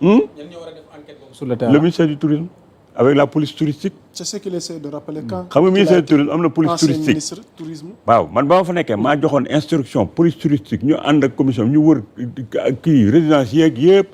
ñan ñoo war a def enquête boobu sur le terrain. Le ministère du tourisme avec la police touristique. c'est ce qu'il essaie de rappeler quand. xam nga ministère du tourisme am na police touristique ministre tourisme. waaw man ba ma fa nekkee maa joxoon instruction police touristique ñu ànd ak commission ñu wër kii résidence yeeg yëpp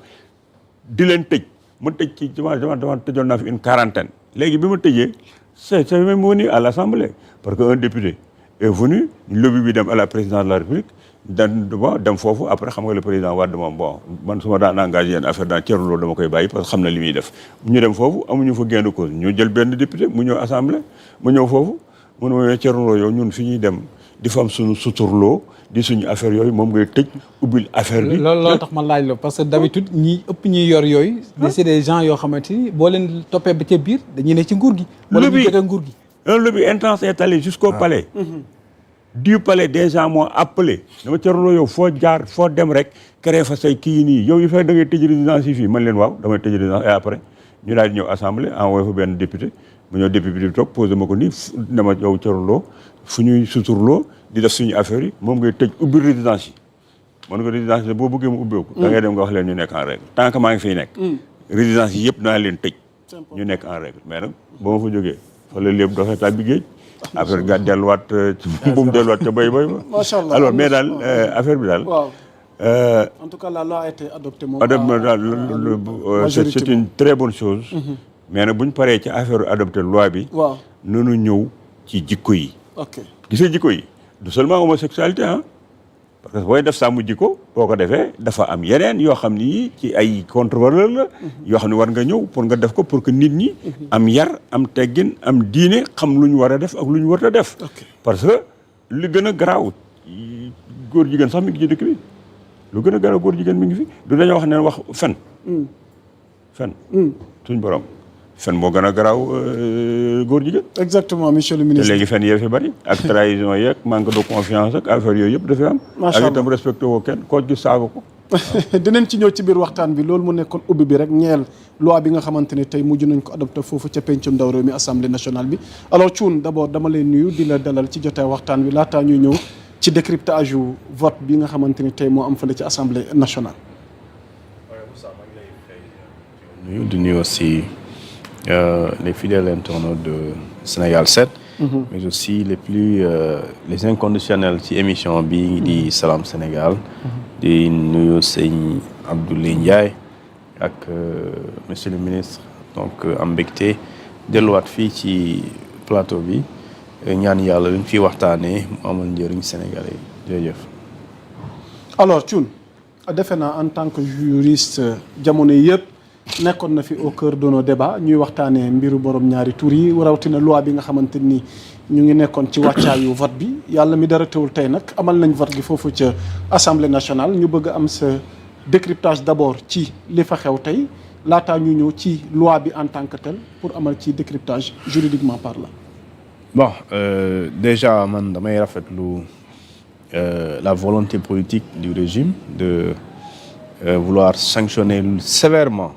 di leen tëj ma tëj ci dama tëjoon naa fi une quarantaine. léegi bi ma tëjee c'est même venu à l'Assemblée parce que un député est venu lobby bi dem à la présidence de la République dem foofu après xam nga le président Wade moom bon man su ma daan engagé yenn affaire daan Thierno Lo dama koy bàyyi parce que xam na li muy def ñu dem foofu amuñu fa gain de cause ñu jël benn député mu ñëw assemblée mu ñëw foofu mu ne ma Thierno Lo yow ñun fi ñuy dem di fa am suñu suturloo di suñu affaire yooyu moom ngay tëj ubbil affaire bi. loolu tax ma laaj la parce que d'habitude ñi ëpp ñuy yor yooyu. c'est des gens yoo xamante ni boo leen toppee ba ca biir dañuy ne ci nguur gi. wala ñu jege nguur gi. un lobby intense est allé jusqu'au palais. Du palais des gens m'ont appelé dama Thierno yow foo jaar foo dem rek créé fa say kii nii yow yi fay da ngay tëj résidence yi fii man leen waaw damay tëj résidence et après ñu daal di ñëw assemblée envoyé fa benn député mu ñëw député bi toog posé ma ko nii dama yow Thierno Lo fu ñuy suturloo di def suñu affaire yi moom ngay tëj ubbi résidence yi man ko résidence yi boo bëggee mu ubbeeku da ngay dem nga wax leen ñu nekk en règle tant que maa ngi fiy nekk résidence yi yëpp naa leen tëj ñu nekk en règle mais nag ba ma fa jógee fa la lépp doxee tàbbi géej affaire ga delluwaat bu mu delluwaat ca bay ba. macha allah alors mais daal affaire bi daal. waaw en tout cas la loi a été adoptée moom. c'est une très bonne chose. mais nag bu ñu paree ci affaire adopté loi bi. waaw nanu ñëw ci jikko yi. ok gisee jikko yi du seulement homosexualité ah. parce que booy def sàmm jikko boo ko defee dafa am yeneen yoo xam ni ci ay contre-valeur la. yoo xam ne war nga ñëw pour nga def ko pour que nit ñi. am yar am teggin am diine xam lu ñu war a def ak lu ñu war a def. parce que li gën a garaaw góor jigéen sax mi ngi ci dëkk bi lu gën a garaaw góor jigéen mi ngi fi du dañoo wax ne wax fen. fen suñ borom fen moo gën a garaaw góor jigéen. exactement monsieur le ministre. te léegi fen yee fi bari ak trahison yeeg manque de confiance ak affaire yooyu yëpp dafay am. macha allah ak itam respecté woo kenn koo gis saaga ko. dinañ ci ñëw ci biir waxtaan bi loolu mu nekkoon ubbi bi rek ñeel loi bi nga xamante ne tey mujj nañ ko adopté foofu ca pencum ndaw réew mi assemblée nationale bi alors Thioune d'abord dama lay nuyu di la dalal ci jotaay waxtaan bi laataa ñuy ñëw ci décryptage yu vote bi nga xamante ni tey moo am fële ci assemblée nationale. nuyu di nuyu aussi les fidèles internautes de Sénégal 7. mais aussi les inconditionnels ci émission bi di Salam Sénégal. di nuyu sëñ Abdoulaye Ndiaye ak monsieur le ministre donc am mbégte delluwaat fii ci plateau bi ñaan yàlla luñ fi waxtaanee mu amal njëriñ Sénégalais yi jërëjëf. alors Thioune defe naa en tant que juriste jamono yëpp nekkoon na fi au cœur de nos débats ñuy waxtaanee mbiru borom ñaari tur yi rawatina loi bi nga xamante ni ñu ngi nekkoon ci wàccaayu vote bi yàlla mi dara teewul tey nag amal nañ vote gi foofu ca assemblée nationale ñu bëgg am sa décryptage d'abord ci li fa xew tey laataa ñu ñëw ci loi bi en tant que tel pour amal ci décryptage juridiquement parlant. bon déjà man damay rafetlu la volonté politique du régime de vouloir sanctionner sévèrement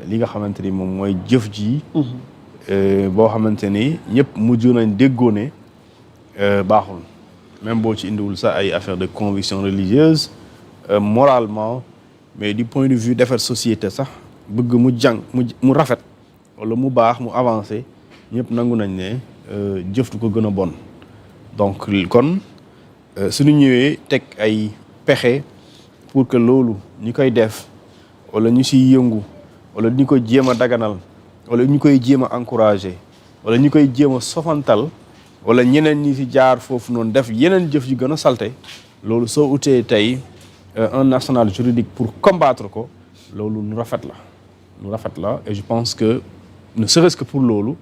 li nga xamante ni moom mooy jëf ji. boo xamante ni ñëpp mujj nañ déggoo ne baaxul même boo ci indiwul sax ay affaire de conviction religieuse moralement mais du point de vue defar société sax bëgg mu jàng mu rafet wala mu baax mu avancé ñëpp nangu nañ ne jëf du ko gën a bon donc kon suñu ñëwee teg ay pexe pour que loolu ñi koy def wala ñu siy yëngu wala ñu koy jéem a daganal wala ñu koy jéem a encourager wala ñu koy jéem a sofantal wala ñeneen ñi ci jaar foofu noonu def yeneen jëf yu gën a salte loolu soo utee tey un arsenal juridique pour combattre ko loolu lu rafet la et je pense que ne serait-ce que pour loolu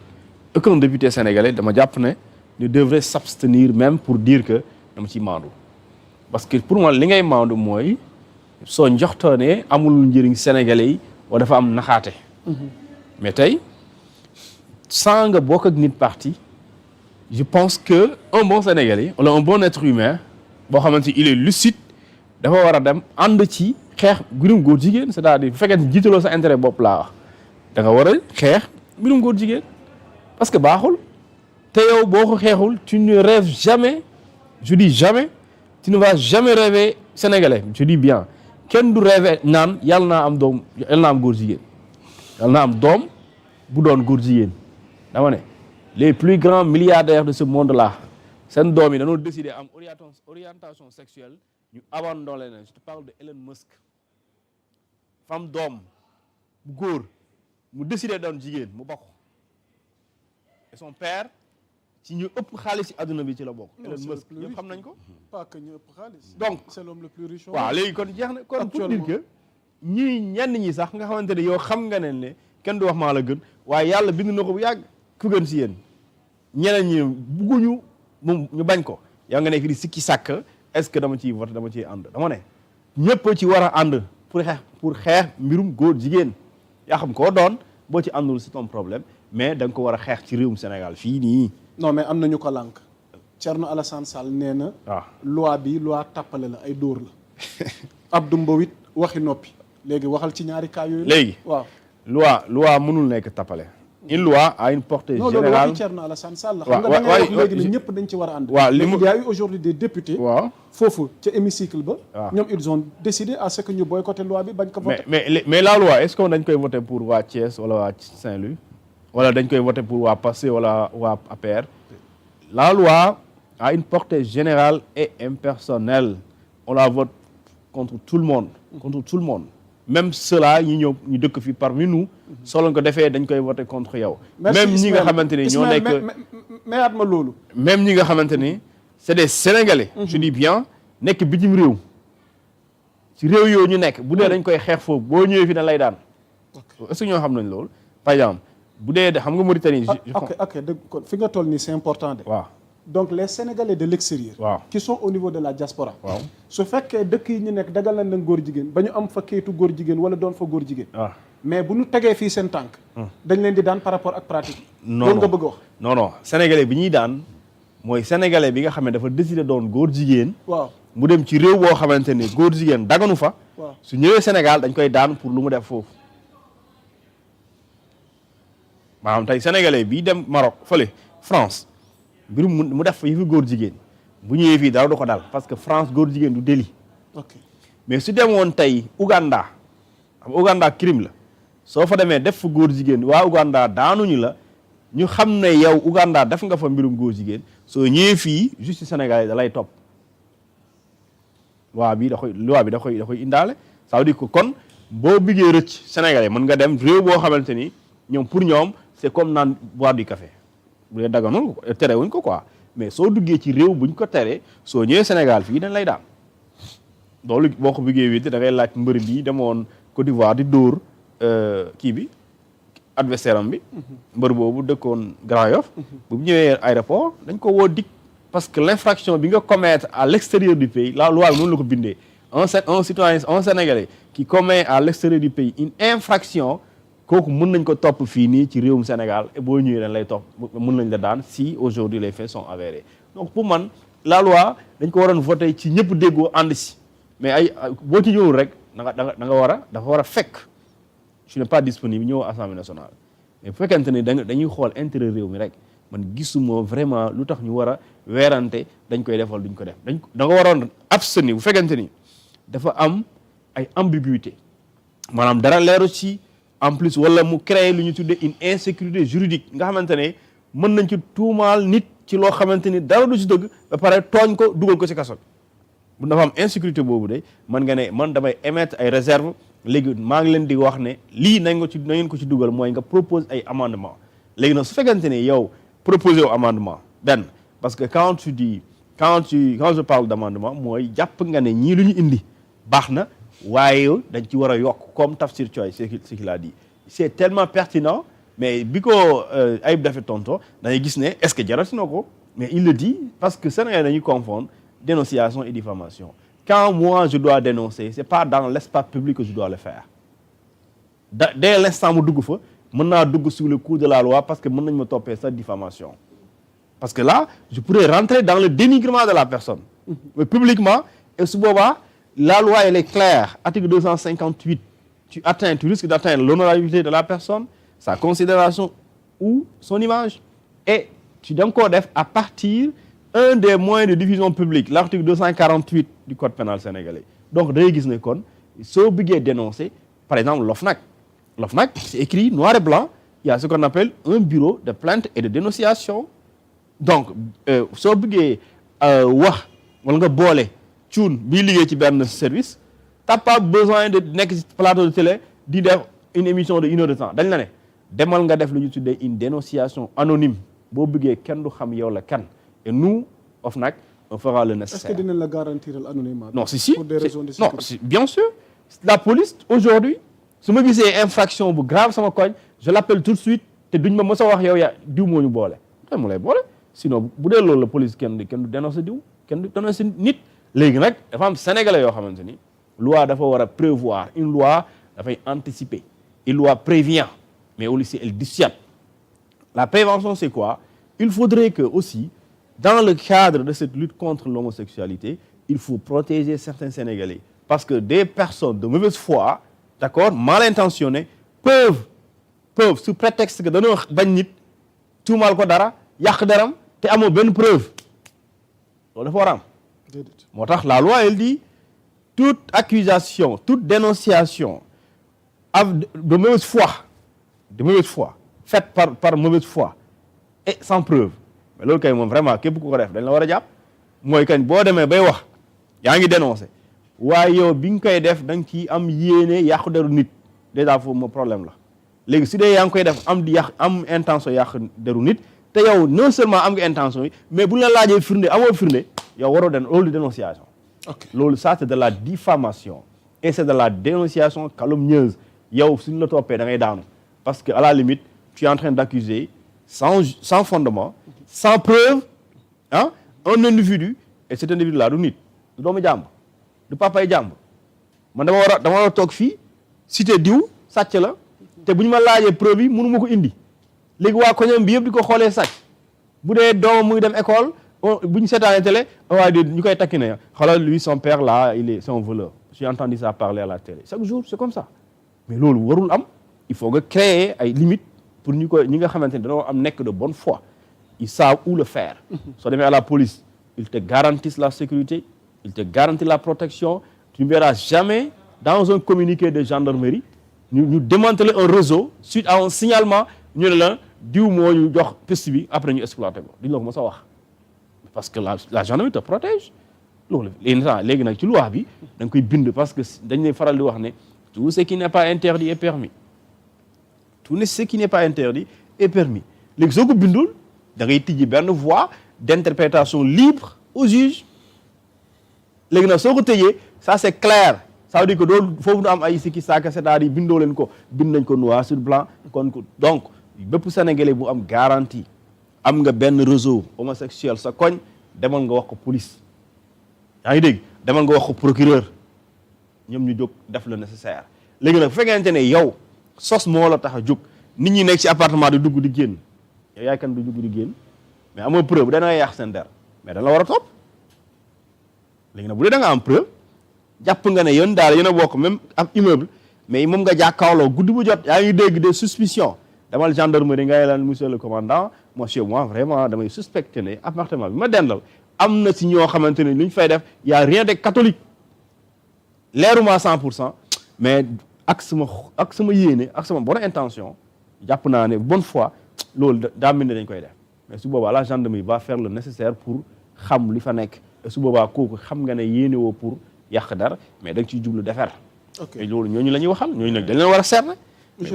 aucun député sénégalais dama jàpp ne devrait s'abstenir même pour dire que dama ciy maandu parce que pour moi li ngay maandu mooy soo njoxtoonee amul njëriñ sénégalais yi wala dafa am naxaate mais tey sans nga bokk ak nit parti je pense que un bon sénégalais wala un bon être humain boo xamante il est lucide dafa war a dem ànd ci xeex mbirum góor jigéen c'est-à-dire bu fekkee ne jiitaloo sa intérêt bopp laa wax da nga war a xeex mbirum góor jigéen parce que baaxul te yow boo ko xeexul tu ne rêves jamais je dis jamais tu ne vas jamais rêver sénégalais je dis bien kenn du rêvé naan yàlla naa am doom yàlla naa am góor jigéen yàlla naa am doom bu doon góor jigéen dama ne les plus grands milliardaires de ce monde là seen doom yi dañoo décider am orientation sexuelle ñu abandonné leen je te parle de Elon Musk femme doom bu góor mu décider doon jigéen mu bokk et son père ci ñu ëpp xaalis ci àdduna bi ci la bokk. Elon Musk ñëpp xam nañ ko. pas que ñu ëpp xaalis. donc c'est l'homme le plus riche. waaw léegi kon jeex na kon pour dire que ñii ñenn ñi sax nga xamante ne yow xam nga ne kenn du wax maa la gën waaye yàlla bind na ko bu yàgg ku gën si yéen ñeneen ñi bugguñu moom ñu bañ ko yaa nga nekk di sikki sàkk est-ce que dama ciy voté dama ciy ànd dama ne ñëpp ci war a ànd pour xeex mbirum góor jigéen yaa xam koo doon boo ci àndul c'est ton problème mais da nga ko war a xeex ci réewum Sénégal fii nii. non mais am nañu ko lànk Thierno Alassane Sall nee na. waaw loi bi loi tàppale la ay dóor la. Abdou Mbow it waxi noppi léegi waxal ci ñaari cas yooyu. léegi waaw loi mënul nekk tappale. une loi a une portée générale. non loolu waxi Thierno Alassane Sall. xam nga da ngay wax léegi ne ñëpp dañ ci war a ànd. waaw li mu il y a eu aujourd'hui des députés. waaw foofu ca hémicycle ba. waaw ñoom ils ont décidé à ce que ñu boycotter loi bi bañ ko voter. mais la loi est-ce que dañ koy voter pour waa Thiès wala waa Saint-Louis wala dañ koy voter pour waa Pastef wala waa APR. La loi a une portée générale et impersonnelle. On la vote contre tout le monde. Contre tout le monde. Même ceux-là ñi ñëw ñu dëkk fi parmi nous. soo ko defee dañ koy voter contre yow. même ñi nga xamante ni ñoo nekk mayaat ma loolu. même ñi nga xamante ni c'est des Sénégalais. je dis bien nekk bitim réew. ci réew yooyu ñu nekk bu dee dañ koy xeex foofu boo ñëwee fi dañ lay daan. est-ce que ñoo xam nañ loolu par exemple. bu dee xam nga Mauritanie. ok dëgg kon fi nga toll nii c'est important de. waaw donc les Sénégalais de l'extérieur. waaw qui sont au niveau de la diaspora. waaw su fekkee dëkk yi ñu nekk dagal nañ leen góor jigéen ba ñu am fa kayitu góor jigéen wala doon fa góor jigéen. waaw mais bu ñu tegee fii seen tànk. dañ leen di daan par rapport ak pratique. non loolu nga bëgg a wax. non Sénégalais bi ñuy daan mooy Sénégalais bi nga xam ne dafa décider doon góor jigéen. waaw mu dem ci réew boo xamante ni góor jigéen daganu fa. waaw su ñëwee Sénégal dañ koy daan pour lu mu def foofu. maanaam tey sénégalais bii dem Maroc fële France mbirum mu def yi fi góor jigéen bu ñëwee fii dara du ko dal parce que France góor jigéen du délit. ok mais su demoon tey Ouganda xam Ouganda crime la soo fa demee def fa góor jigéen waa Ouganda daanuñu la ñu xam ne yow Ouganda def nga fa mbirum góor jigéen soo ñëwee fii justice sénégalais da lay topp loi bi da koy indaale ça veut dire que kon boo biggee rëcc sénégalais mën nga dem réew boo xamante ni ñoom pour ñoom c'est comme naan boire du café bu dee daganul terewuñ ko quoi mais soo duggee ci réew buñ ko teree soo ñëwee Sénégal fii dañ lay daan loolu boo ko bëggee wéete da ngay laaj mbër bi demoon Côte d'Ivoire di dóor kii bi adversaire am bi mbër boobu dëkkoon Grand Yoff bu ñëwee aéroport dañ ko woo dik parce que l'infraction bi nga commettre à l'extérieur du pays la loi bi noonu la ko bindee un citoyen un Sénégalais qui commet à l'extérieur du pays une infraction kooku mën nañ ko topp fii nii ci réewum Sénégal et boo ñëwee dañ lay topp mën nañ la daan si aujourd'hui les faits sont avérés donc pour man la loi dañ ko waroon voter ci ñëpp déggoo ànd si mais ay boo ci ñëwul rek dafa war a fekk je n'ai pas disponible ñëw Assemblée nationale mais bu fekkente ni dañuy xool intérêt réew mi rek man gisuma vraiment lu tax ñu war a weerante dañ koy defal duñ ko def da nga waroon abstenir bu fekkente ni dafa am ay ambiguïté maanaam dara leeru ci en plus wala mu créer lu ñu tuddee une insécurité juridique nga xamante ne mën nañ ci tuumaal nit ci loo xamante ni dara du ci dëgg ba pare tooñ ko dugal ko ci kaso bi bu dafa am insécurité boobu de man nga ne man damay émettre ay réserve léegi maa ngi leen di wax ne lii na ngeen ko ci dugal mooy nga propose ay amendement léegi nag su fekkente ne yow proposer wu amendement benn parce que quand je parle d'amendement mooy jàpp nga ne ñii lu ñu indi baax na waaye dañ ci war a yokk comme Tafsir Thioye ce qu'il a dit c'est tellement pertinent mais bi ko Ayib Daffé tonto dañuy gis ne est-ce que jarati na ko mais il le dit parce que Sénégal dañuy confondre dénonciation et diffamation quand moi je dois dénoncer c'est pas dans l'espace public que je dois le faire dès l'instant mu dugg fa mën naa dugg sous le coup de la loi parce que mën nañ ma toppee sa diffamation parce que là je pourrais rentrer dans le dénigrement de la personne mais publiquement et su boobaa la loi elle est claire article 258 tu risques d'atteindre l'honorabilité de la personne sa considération ou son image et tu da nga koo def à partir un des moyens de diffusion publique l'article 248 du code pénal sénégalais donc day gis ne kon soo bëggee dénoncer par exemple l'OFNAC c'est écrit noir et blanc, il y a ce qu'on appelle un bureau de plainte et de dénonciation. Donc soo bëggee wax wala nga boole cuun bii liggéey ci benn service t'as pas besoin de nekk ci plateau de télé di def une émission de 1 heure de temps dañ la ne demal nga def lu ñu tuddee une dénonciation anonyme boo bëggee kenn du xam yow la kan et nous OFNAC on fera le nécessaire. Est-ce que dinañ la garantir l'anonymat? Non, si pour des raisons de sécurité. non, bien sûr la police aujourd'hui su ma gisee infraction bu grave sama koñ je l'appelle tout de suite te duñ ma mës a wax yow yaa diw moo ñu boole te mu lay boole sinon bu dee loolu la police kenn du dénoncer diw kenn du dénoncer nit. léegi nag dafa am sénégalais yoo xamante ni loi dafa war a prévoir une loi dafay anticiper une loi prévient mais aussi elle dissuade. La prévention c'est quoi? Il faudrait que aussi dans le cadre de cette lutte contre l'homosexualité il faut protéger certains Sénégalais parce que des personnes de mauvaise foi, d'accord, mal intentionnées peuvent sous prétexte que dañoo bañ nit tuumaal ko dara yàq daram te amoo benn preuve loolu dafa war a am. moo tax la loi elle dit toute accusation toute dénonciation de mauvaise foi faite par mauvaise foi et sans preuve mais loolu kay moom vraiment képp ku ko def dañ la war a jàpp mooy kañ boo demee bay wax yaa ngi dénoncé waaye yow bi nga koy def da nga ciy am yéene yàqu deru nit déjà foofu moom problème la léegi su dee yaa ngi koy def am intention yàq deru nit te yow non seulement am nga intention yi mais bu ñu la laajee firnde amoo firnde yow waroo loolu di dénonciation. ok loolu ça c'est de la diffamation et c'est de la dénonciation calomnieuse yow suñu la toppee da ngay daanu parce que à la limite tu es en train d'accuser sans fondement sans preuve un individu et cet individu là du nit du doomu jàmbur du papay jàmbur man dama war a toog fii cité diw sàcc la te bu ñu ma laajee preuve yi mënu ma ko indi léegi waa koñam bi yëpp di ko xoolee sàcc bu dee doomam muy dem école bu ñu seetaanee télé waaye de ñu koy takki ne xoolal lui son père là c'est un voleur j'ai entendu ça parler à la télé chaque jour c'est comme ça mais loolu warul am il faut nga créer ay limites pour ñi nga xamante ne dañoo am nekk de bonne foi ils savent où le faire soo demee à la police ils te garantissent la sécurité ils te garantissent la protection tu ne verras jamais dans un communiqué de gendarmerie ñu démanteler un réseau suite à un signalement ñu ne la diw moo ñu jox piste bi après ñu exploité ko duñ la ko mos a wax parce que la gendarmerie te protège loolu léegi nag ci loi bi da nga koy bind parce que dañ lay faral di wax ne tout ce qui n'est pas interdit est permis tout ce qui n'est pas interdit est permis léegi soo ko bindul da ngay tijji benn voie d'interprétation libre au juge léegi nag soo ko tëjee ça c'est clair ça veut dire que doolu foofu du am ay sikki saaka c'est-à-dire bindoo leen ko bind nañ ko noir sur blanc kon donc bépp sénégalais bu am garantie am nga benn réseau homosexuel sa koñ demal nga wax ko police yaa ngi dégg demal nga wax ko procureur ñoom ñu jóg def le nécessaire léegi nag bu fekkente ne yow sos moo la tax a jóg nit ñi nekk ci appartement di dugg di génn yow yaay kan du dugg di génn mais amoo preuve dana yàq seen der mais dana la war a topp léegi nag bu dee da nga am preuve jàpp nga ne yéen daal yéen a bokk même am immeuble mais moom nga jàkkaarloo guddi bu jot yaa ngi dégg des suspicions damal gendarmerie ngay lan monsieur le commandant monsieur moi vraiment damay suspecté ne appartement bi ma dendal am na si ñoo xamante ne lu ñu fay def y a rien de catholique leeruma 100% mais ak sama yéene ak sama bonne intention jàpp naa ne bonne foi loolu daa mel ne dañ koy def mais su boobaa la gendarmerie va faire le nécessaire pour xam li fa nekk et su boobaa kooku xam nga ne yéene woo pour yàq dara mais da nga ciy jublu defar. ok et loolu ñooñu la ñuy waxal ñooñu nag dañ leen war a cerner.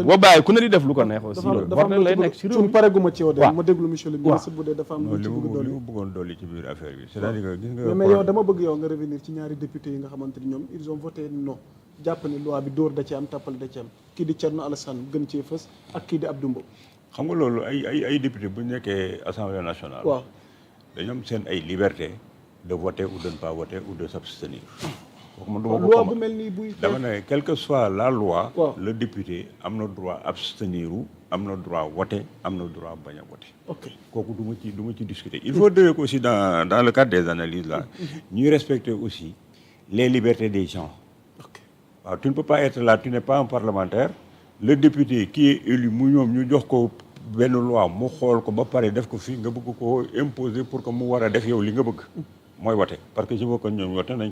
boo bàyyi ku ne di def lu ko neex aussi. dafa am lay nekk si réew mi pareguma ci yow de waaw ma déglu monsieur le ministre bu dee dafa am lu ci bëgg li ma bëggoon dolli ci biir affaire bi c'est-à-dire que gis nga mais yow dama bëgg yow nga revenir ci ñaari député yi nga xamante ni ñoom ils ont voté non jàpp ne loi bi dóor da ci am tàppale da ci am kii di Thierno Alassane gën cee fës ak kii di Abdou Mbow. xam nga loolu ay député bu ñu nekkee assemblée nationale. waaw dañoo am seen ay liberté de voter ou de ne pas voter ou de s'abstenir. loi bu mel nii buy. dama ne quelle que soit la loi. waaw le député am na droit abstenir am na droit voter am na droit bañ a voter. ok kooku du ma ci discuter. il faut dire aussi dans le cadre des analyses là. ñuy respecter aussi les libertés des gens. ok waaw tu ne peux pas être là tu n'es pas un parlementaire. le député qui est élu mu ñoom ñu jox ko benn loi mu xool ko ba pare def ko fii nga bëgg ko imposer pour que mu war a def yow li nga bëgg. mooy voter parce que je veux que ñoom voter nañ